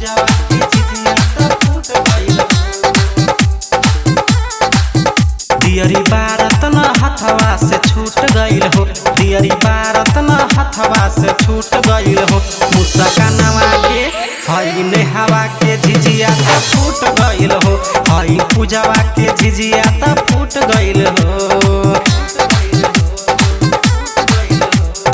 पूजावा के झिझिया त फूट गइल दियरी बारत न हथवा से छूट गइल हो दियरी बारत न हथवा से छूट गइल हो मुस्कानवा के हई नेहवा के झिझिया त फूट गइल हो हई पूजावा के झिझिया त फूट गइल हो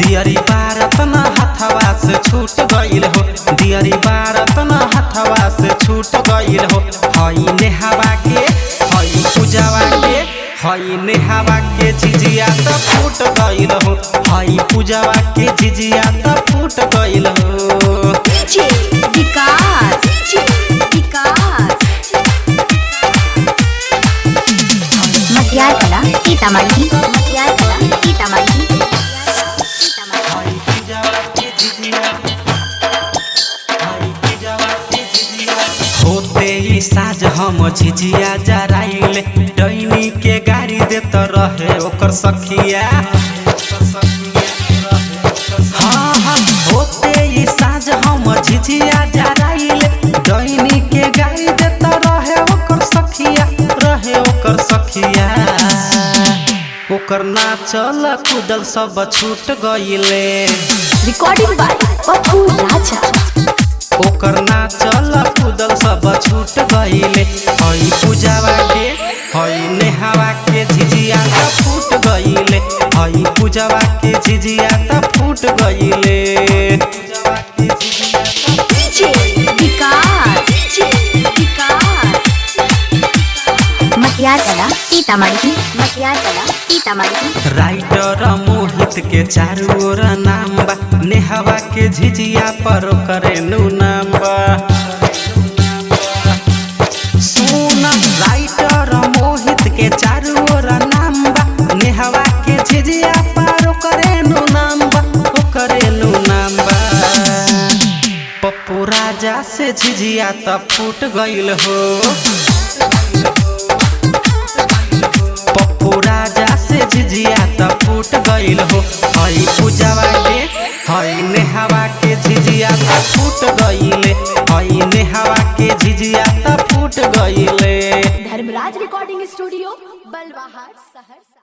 दियरी बारत न हथवा से छूट गइल हो दियरी बारत न हथवा से छूट गइल हो हई नेहवा के हई पूजावा के हई नेहवा के झिझिया त फूट गइल हो हई पूजावा के झिझिया त फूट गइल हो विकास मटियार कला सीतामढ़ी हई पूजावा के झिझिया हई पूजावा के झिझिया होते ही साज हम झिझिया जराइले डैनी के गाड़ी देत रहे ओकर सखिया हाँ हाँ होते ही साज हम झिझिया जराइले डैनी के गाड़ी देत रहे ओकर सखिया ओकर नाचल कूदल सब छूट गइले रिकॉर्डिंग बाय पप्पू राजा ओकर नाचल कूदल सब छूट गइले हई पूजावा के हई नेहवा के झिझिया त फूट गइले हई पूजावा के झिझिया त फूट गइले पूजावा के झिझिया मटियार कला सीतामढ़ी राइटर मोहित के चारू ओर नाम बा नेहवा के झिझिया पर करे नु नाम बा सुन राइटर मोहित के चारू ओर नाम बा नेहवा के झिझिया पर करे नु नाम बा पप्पू राजा से झिझिया त फूट गइल हो पप्पू राजा से झिझिया त फूट गइल हो हई पूजावा के हई नेहवा के झिझिया त फूट गइले हई नेहवा के झिझिया त फूट गइले धर्मराज रिकॉर्डिंग स्टूडियो बलवाहर शहर।